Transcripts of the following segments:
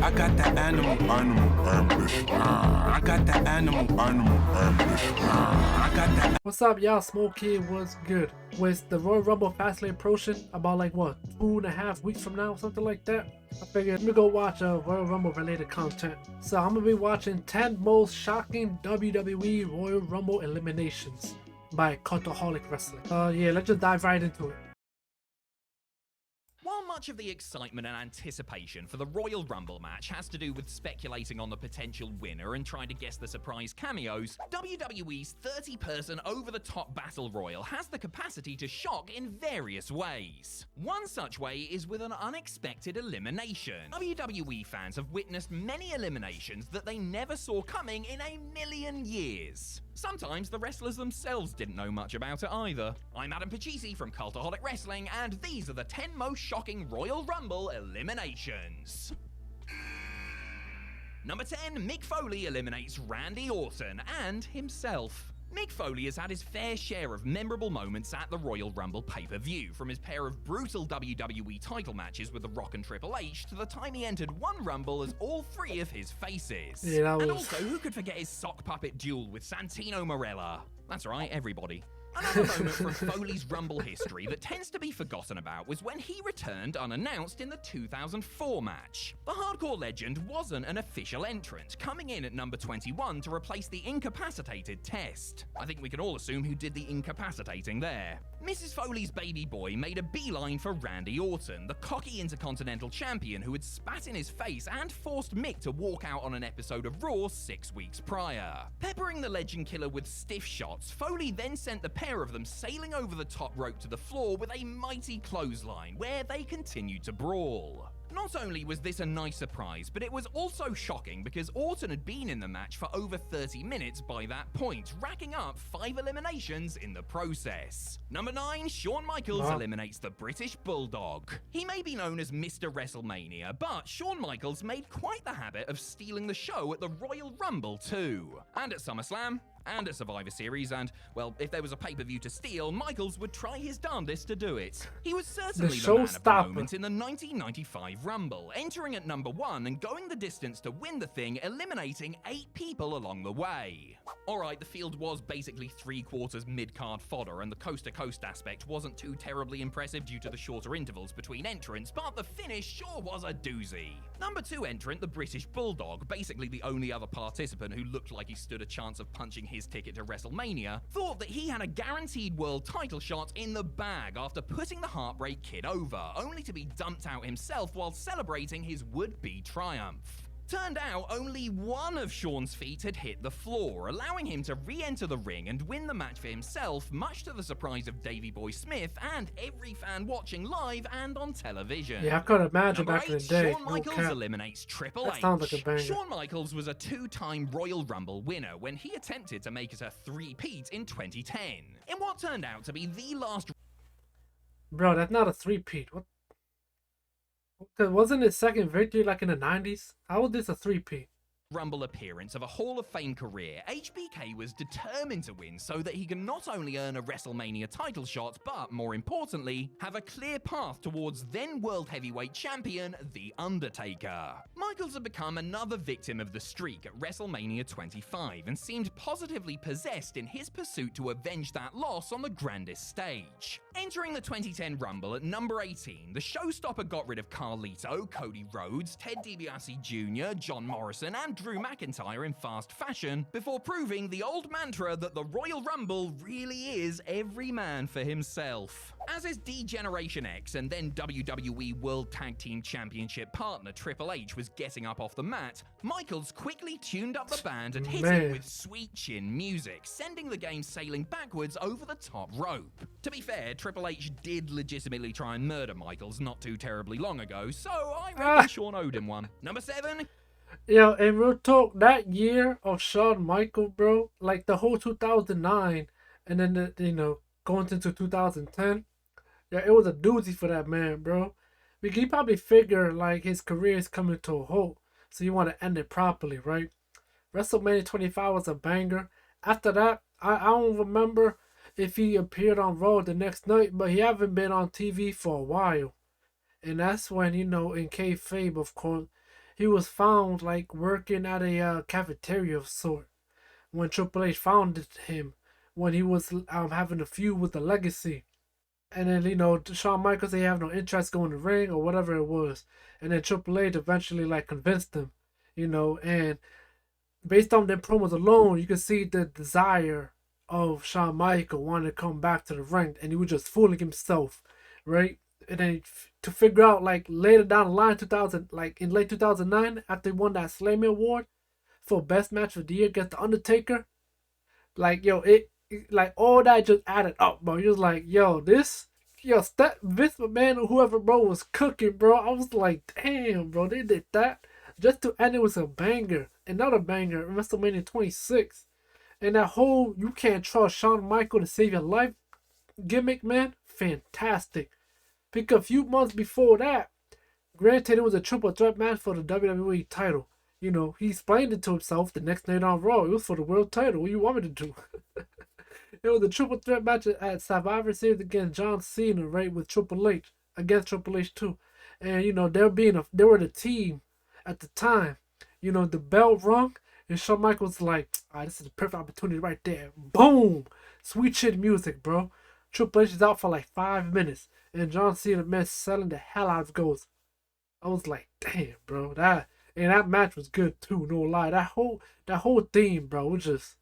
I got that animal ambition. I got that animal ambition. I got that. What's up, y'all? Smoak here. What's good? With the Royal Rumble Fastlane approaching about like what, 2.5 weeks from now, something like that, I figured let me go watch Royal Rumble related content. So I'm gonna be watching 10 most shocking WWE Royal Rumble eliminations by Cultaholic Wrestling. Yeah, let's just dive right into it. While much of the excitement and anticipation for the Royal Rumble match has to do with speculating on the potential winner and trying to guess the surprise cameos, WWE's 30-person over-the-top Battle Royal has the capacity to shock in various ways. One such way is with an unexpected elimination. WWE fans have witnessed many eliminations that they never saw coming in a million years. Sometimes the wrestlers themselves didn't know much about it either. I'm Adam Pachisi from Cultaholic Wrestling, and these are the 10 most shocking Royal Rumble eliminations. Number 10, Mick Foley eliminates Randy Orton and himself. Mick Foley has had his fair share of memorable moments at the Royal Rumble pay-per-view, from his pair of brutal WWE title matches with The Rock and Triple H to the time he entered one Rumble as all three of his faces. Yeah, and also, who could forget his sock puppet duel with Santino Marella? That's right, everybody. Another moment from Foley's Rumble history that tends to be forgotten about was when he returned unannounced in the 2004 match. The hardcore legend wasn't an official entrant, coming in at number 21 to replace the incapacitated Test. I think we can all assume who did the incapacitating there. Mrs. Foley's baby boy made a beeline for Randy Orton, the cocky Intercontinental Champion who had spat in his face and forced Mick to walk out on an episode of Raw 6 weeks prior. Peppering the legend killer with stiff shots, Foley then sent the pair of them sailing over the top rope to the floor with a mighty clothesline, where they continued to brawl. Not only was this a nice surprise, but it was also shocking because Orton had been in the match for over 30 minutes by that point, racking up 5 eliminations in the process. Number 9, Shawn Michaels eliminates the British Bulldog. He may be known as Mr. WrestleMania, but Shawn Michaels made quite the habit of stealing the show at the Royal Rumble too. And at SummerSlam, and at Survivor Series, and, well, if there was a pay-per-view to steal, Michaels would try his darndest to do it. He was certainly the man of the moment in the 1995 Rumble, entering at number 1 and going the distance to win the thing, eliminating 8 people along the way. Alright, the field was basically 3/4 mid-card fodder, and the coast-to-coast aspect wasn't too terribly impressive due to the shorter intervals between entrants, but the finish sure was a doozy. Number 2 entrant, the British Bulldog, basically the only other participant who looked like he stood a chance of punching his ticket to WrestleMania, thought that he had a guaranteed world title shot in the bag after putting the Heartbreak Kid over, only to be dumped out himself while celebrating his would-be triumph. Turned out only one of Shawn's feet had hit the floor, allowing him to re-enter the ring and win the match for himself, much to the surprise of Davey Boy Smith and every fan watching live and on television. Yeah, I could imagine Number back in the 8, day. Shawn Michaels eliminates Triple H. Sounds like a banger. Shawn Michaels was a 2-time Royal Rumble winner when he attempted to make it a 3-peat in 2010, in what turned out to be the last. Bro, that's not a 3-peat. What? Wasn't his second victory like in the 90s? How was this a 3-peat? Rumble appearance of a Hall of Fame career, HBK was determined to win so that he can not only earn a WrestleMania title shot, but more importantly, have a clear path towards then World Heavyweight Champion, The Undertaker. Michaels had become another victim of the streak at WrestleMania 25 and seemed positively possessed in his pursuit to avenge that loss on the grandest stage. Entering the 2010 Rumble at number 18, the showstopper got rid of Carlito, Cody Rhodes, Ted DiBiase Jr., John Morrison, and Drew McIntyre in fast fashion, before proving the old mantra that the Royal Rumble really is every man for himself. As his D-Generation X and then WWE World Tag Team Championship partner Triple H was getting up off the mat, Michaels quickly tuned up the band and hit it with sweet chin music, sending the game sailing backwards over the top rope. To be fair, Triple H did legitimately try and murder Michaels not too terribly long ago, so I reckon Shawn owed him one. Number 7, Yo, and real talk, that year of Shawn Michaels, bro, like the whole 2009, and then, going into 2010, yeah, it was a doozy for that man, bro. He probably figured, like, his career is coming to a halt, so you want to end it properly, right? WrestleMania 25 was a banger. After that, I don't remember if he appeared on Raw the next night, but he haven't been on TV for a while. And that's when, in kayfabe, of course, he was found like working at a cafeteria of sort when Triple H found him when he was having a feud with the Legacy. And then, Shawn Michaels, they have no interest going to the ring or whatever it was. And then Triple H eventually, like, convinced him, and based on their promos alone, you can see the desire of Shawn Michaels wanting to come back to the ring. And he was just fooling himself, right? And then to figure out, like, later down the line, in late 2009, after he won that Slammy Award for Best Match of the Year against The Undertaker, like, like all that just added up, bro. You're like, Vince McMahon or whoever, bro, was cooking, bro. I was like, damn, bro, they did that just to end it with a banger, another banger, WrestleMania 26, and that whole "you can't trust Shawn Michaels to save your life" gimmick, man, fantastic. Because a few months before that, granted it was a triple threat match for the WWE title. He explained it to himself the next night on Raw. It was for the world title. What do you want me to do? It was a triple threat match at Survivor Series against John Cena, right, with Triple H, against Triple H too. And, they were the team at the time. The bell rung, and Shawn Michaels was like, this is the perfect opportunity right there. Boom! Sweet shit music, bro. Triple H is out for like 5 minutes, and John Cena, man, selling the hell out of goals. I was like, damn, bro, that match was good too, no lie. That whole theme, bro, was just,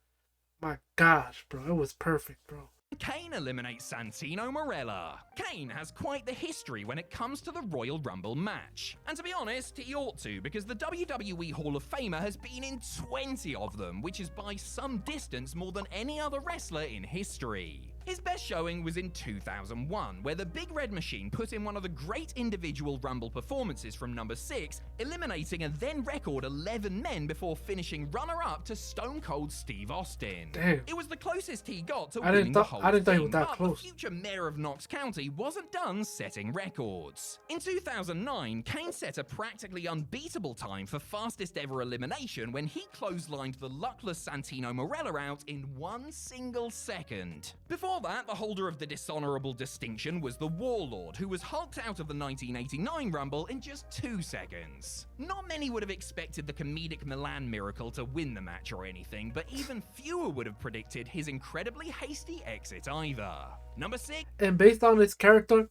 my gosh, bro, it was perfect, bro. Kane eliminates Santino Marella. Kane has quite the history when it comes to the Royal Rumble match. And to be honest, he ought to, because the WWE Hall of Famer has been in 20 of them, which is by some distance more than any other wrestler in history. His best showing was in 2001, where the Big Red Machine put in one of the great individual Rumble performances from number 6, eliminating a then record 11 men before finishing runner-up to Stone Cold Steve Austin. Damn. It was the closest he got to winning the whole thing, he was that close. The future mayor of Knox County wasn't done setting records. In 2009, Kane set a practically unbeatable time for fastest ever elimination when he clotheslined the luckless Santino Marella out in 1 single second. Before that, the holder of the dishonorable distinction was the Warlord, who was hulked out of the 1989 Rumble in just 2 seconds. Not many would have expected the comedic Milan Miracle to win the match or anything, but even fewer would have predicted his incredibly hasty exit either. Number 6. And based on his character,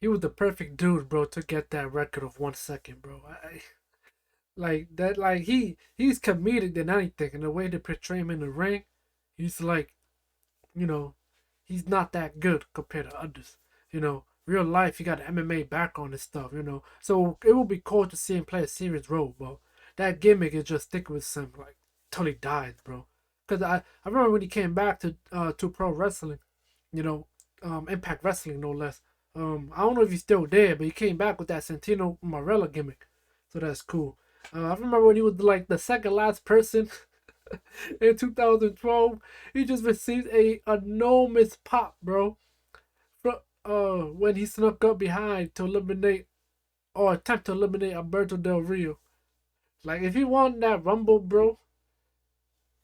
he was the perfect dude, bro, to get that record of 1 second, bro. He's comedic than anything, and the way they portray him in the ring, he's like, he's not that good compared to others. Real life, he got an MMA background and stuff, So it would be cool to see him play a serious role, bro. That gimmick is just sticking with him, like, till he dies, bro. Because I remember when he came back to pro wrestling, Impact Wrestling, no less. I don't know if he's still there, but he came back with that Santino Marella gimmick. So that's cool. I remember when he was, like, the second last person in 2012, he just received a enormous pop, bro. When he snuck up behind to eliminate or attempt to eliminate Alberto Del Rio. Like, if he won that Rumble, bro,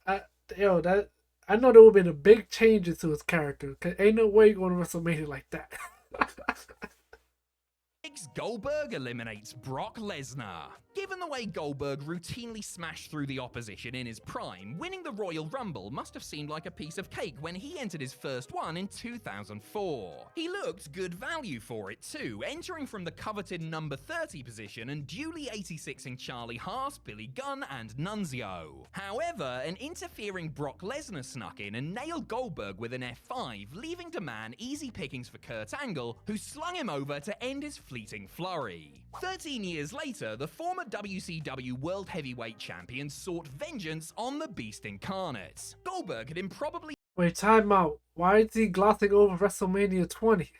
I know there would have been a big changes to his character. Cause ain't no way you're going to WrestleMania like that. Goldberg eliminates Brock Lesnar. Given the way Goldberg routinely smashed through the opposition in his prime, winning the Royal Rumble must have seemed like a piece of cake when he entered his first one in 2004. He looked good value for it too, entering from the coveted number 30 position and duly 86ing Charlie Haas, Billy Gunn, and Nunzio. However, an interfering Brock Lesnar snuck in and nailed Goldberg with an F5, leaving to man easy pickings for Kurt Angle, who slung him over to end his fleeting flurry. 13 years later, the former WCW World Heavyweight Champion sought vengeance on the Beast Incarnate. Goldberg had improbably... Wait, time out. Why is he glossing over WrestleMania 20?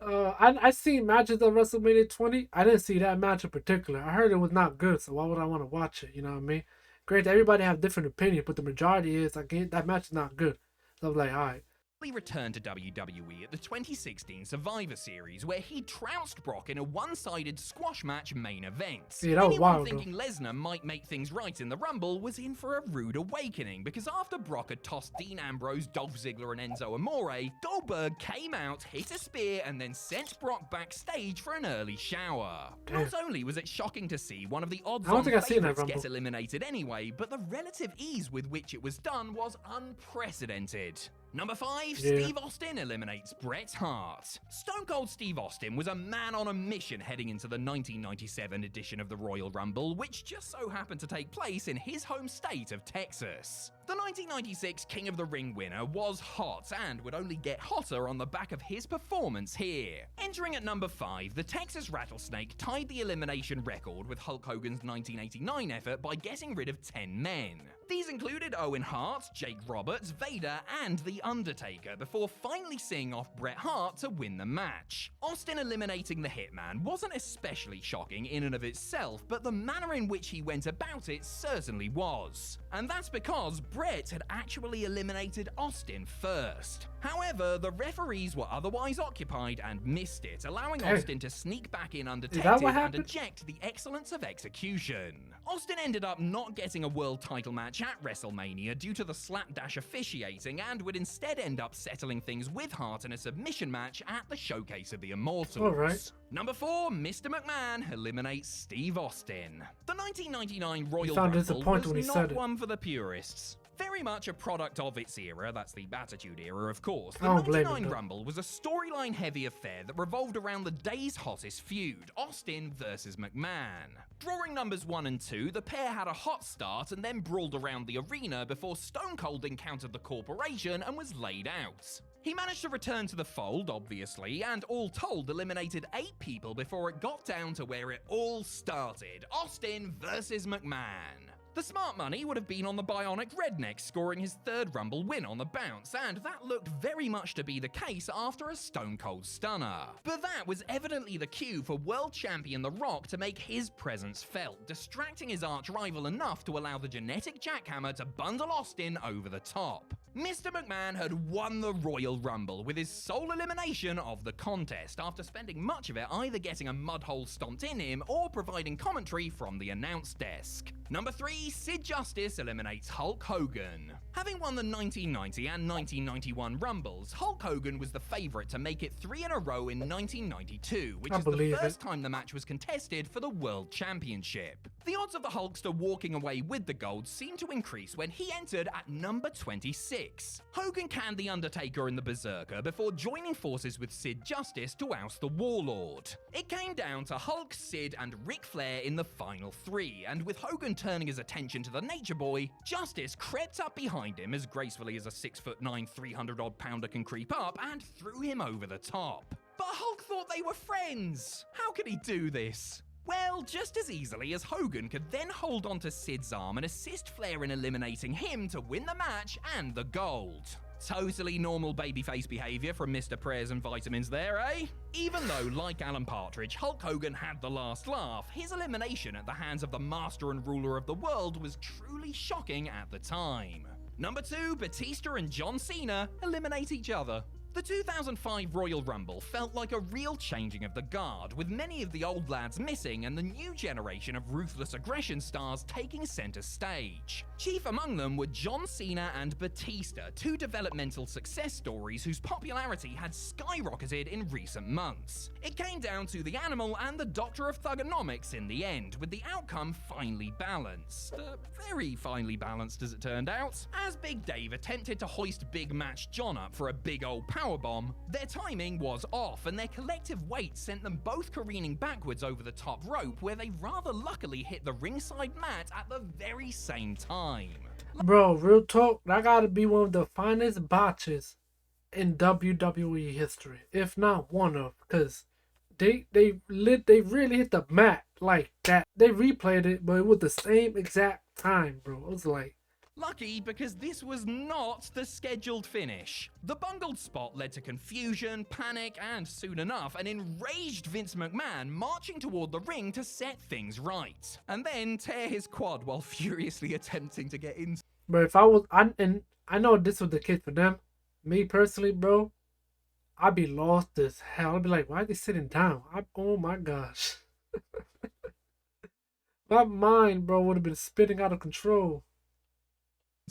I seen matches on WrestleMania 20. I didn't see that match in particular. I heard it was not good, so why would I want to watch it? You know what I mean? Great, everybody have different opinions, but the majority is, that match is not good. So I'm like, alright. He returned to WWE at the 2016 Survivor Series, where he trounced Brock in a one-sided squash match main event. Yeah, that was Anyone wild, thinking Lesnar might make things right in the Rumble was in for a rude awakening, because after Brock had tossed Dean Ambrose, Dolph Ziggler, and Enzo Amore, Goldberg came out, hit a spear, and then sent Brock backstage for an early shower. Not only was it shocking to see one of the odds-on favorites get eliminated anyway, but the relative ease with which it was done was unprecedented. Number 5, Steve Austin eliminates Bret Hart. Stone Cold Steve Austin was a man on a mission heading into the 1997 edition of the Royal Rumble, which just so happened to take place in his home state of Texas. The 1996 King of the Ring winner was hot and would only get hotter on the back of his performance here. Entering at number 5, the Texas Rattlesnake tied the elimination record with Hulk Hogan's 1989 effort by getting rid of 10 men. These included Owen Hart, Jake Roberts, Vader, and The Undertaker, before finally seeing off Bret Hart to win the match. Austin eliminating the Hitman wasn't especially shocking in and of itself, but the manner in which he went about it certainly was. And that's because Bret had actually eliminated Austin first. However, the referees were otherwise occupied and missed it, allowing Austin to sneak back in undetected and eject the excellence of execution. Austin ended up not getting a world title match at WrestleMania due to the slapdash officiating, and would instead end up settling things with Hart in a submission match at the Showcase of the Immortals. Number 4, Mr. McMahon eliminates Steve Austin. The 1999 Royal Rumble was not one for the purists. Very much a product of its era, that's the Attitude Era, of course. The 99 Rumble was a storyline-heavy affair that revolved around the day's hottest feud, Austin versus McMahon. Drawing numbers 1 and 2, the pair had a hot start and then brawled around the arena before Stone Cold encountered the Corporation and was laid out. He managed to return to the fold, obviously, and all told eliminated 8 people before it got down to where it all started, Austin versus McMahon. The smart money would have been on the Bionic Redneck scoring his 3rd Rumble win on the bounce, and that looked very much to be the case after a Stone Cold Stunner. But that was evidently the cue for world champion The Rock to make his presence felt, distracting his arch-rival enough to allow the genetic jackhammer to bundle Austin over the top. Mr. McMahon had won the Royal Rumble with his sole elimination of the contest, after spending much of it either getting a mud hole stomped in him or providing commentary from the announce desk. Number 3, Sid Justice eliminates Hulk Hogan. Having won the 1990 and 1991 Rumbles, Hulk Hogan was the favourite to make it 3 in a row in 1992, which is the first time the match was contested for the World Championship. The odds of the Hulkster walking away with the gold seemed to increase when he entered at number 26. Hogan canned The Undertaker and the Berserker before joining forces with Sid Justice to oust the Warlord. It came down to Hulk, Sid, and Ric Flair in the final 3, and with Hogan turning his attention to the Nature Boy, Justice crept up behind him as gracefully as a 6'9", 300-odd pounder can creep up, and threw him over the top. But Hulk thought they were friends! How could he do this? Well, just as easily as Hogan could then hold onto Sid's arm and assist Flair in eliminating him to win the match and the gold. Totally normal babyface behaviour from Mr. Prayers and Vitamins there, eh? Even though, like Alan Partridge, Hulk Hogan had the last laugh, his elimination at the hands of the master and ruler of the world was truly shocking at the time. Number 2, Batista and John Cena eliminate each other. The 2005 Royal Rumble felt like a real changing of the guard, with many of the old lads missing and the new generation of ruthless aggression stars taking center stage. Chief among them were John Cena and Batista, 2 developmental success stories whose popularity had skyrocketed in recent months. It came down to the Animal and the Doctor of Thugonomics in the end, with the outcome finely balanced. Very finely balanced as it turned out. As Big Dave attempted to hoist Big Match John up for a big old powerbomb, their timing was off, and their collective weight sent them both careening backwards over the top rope, where they rather luckily hit the ringside mat at the very same time. Bro, real talk, that gotta be one of the finest botches in WWE history, if not one of, because they really hit the mat like that. They replayed it, but it was the same exact time, bro. It was like, lucky, because this was not the scheduled finish. The bungled spot led to confusion, panic, and soon enough, an enraged Vince McMahon marching toward the ring to set things right, and then tear his quad while furiously attempting to get in. But if I was, and I know this was the case for them, Me personally, bro, I'd be lost as hell. I'd be like, why are they sitting down? Oh my gosh. My mind, bro, would have been spinning out of control.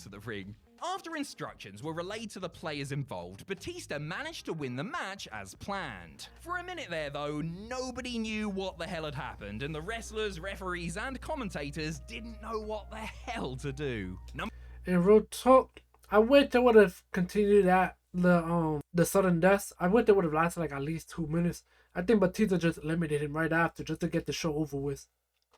To the ring. After instructions were relayed to the players involved, Batista managed to win the match as planned. For a minute there, though, nobody knew what the hell had happened, and the wrestlers, referees, and commentators didn't know what the hell to do. In real talk, I wish they would have continued at the sudden deaths. I wish they would have lasted like at least 2 minutes. I think Batista just eliminated him right after just to get the show over with.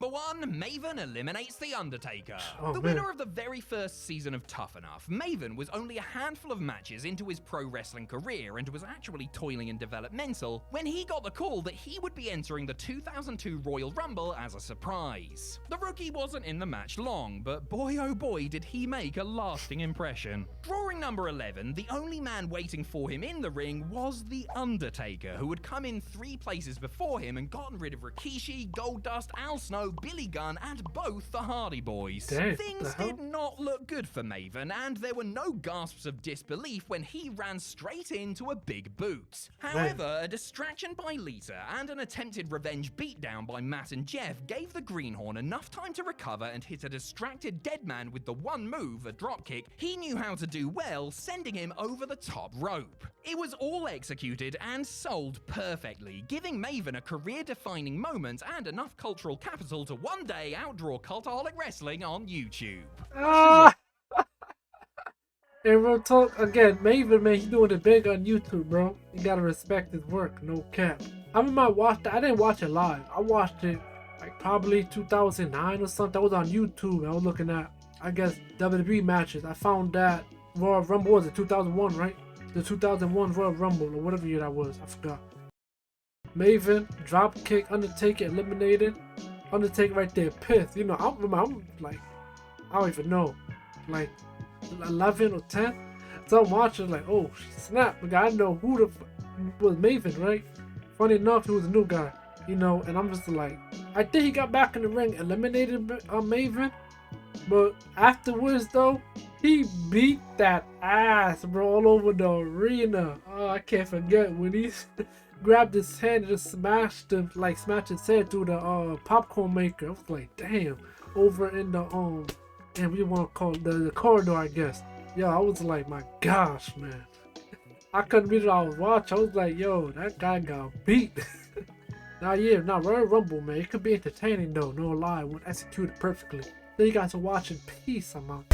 Number 1, Maven eliminates The Undertaker. Oh, the man. winner of the very first season of Tough Enough, Maven was only a handful of matches into his pro wrestling career and was actually toiling in developmental when he got the call that he would be entering the 2002 Royal Rumble as a surprise. The rookie wasn't in the match long, but boy oh boy did he make a lasting impression. Drawing number 11, the only man waiting for him in the ring was The Undertaker, who had come in 3 places before him and gotten rid of Rikishi, Goldust, Al Snow, Billy Gunn, and both the Hardy Boys. Damn, Things did not look good for Maven, and there were no gasps of disbelief when he ran straight into a big boot. However, a distraction by Lita and an attempted revenge beatdown by Matt and Jeff gave the Greenhorn enough time to recover and hit a distracted Deadman with the one move, a dropkick, he knew how to do well, sending him over the top rope. It was all executed and sold perfectly, giving Maven a career-defining moment and enough cultural capital to one day outdraw Cultaholic Wrestling on YouTube. In real talk, again, Maven, man, he's doing it big on YouTube, bro. You gotta respect his work, no cap. I remember I watched it. I didn't watch it live. I watched it like probably 2009 or something. I was on YouTube. I was looking at, I guess, WWE matches. I found that Royal Rumble was it 2001, right? The 2001 Royal Rumble or whatever year that was. I forgot. Maven, drop kick, Undertaker eliminated. Undertaker right there, pissed. You know, I'm like, I don't even know, like 11 or 10. So I'm watching like, oh snap, because I know who was Maven, right? Funny enough, he was a new guy, you know, and I'm just like, I think he got back in the ring, eliminated Maven, but afterwards though, he beat that ass, bro, all over the arena. Oh, I can't forget when he grabbed his hand and just smashed his head through the popcorn maker. I was like, damn, over in the and we want to call it the corridor, I guess. Yo, I was like, my gosh, man. I couldn't believe it. I was watching. I was like, yo, that guy got beat. Now, Royal Rumble, man, it could be entertaining though, no lie, when executed perfectly. Then you guys are watching. Peace, I'm out.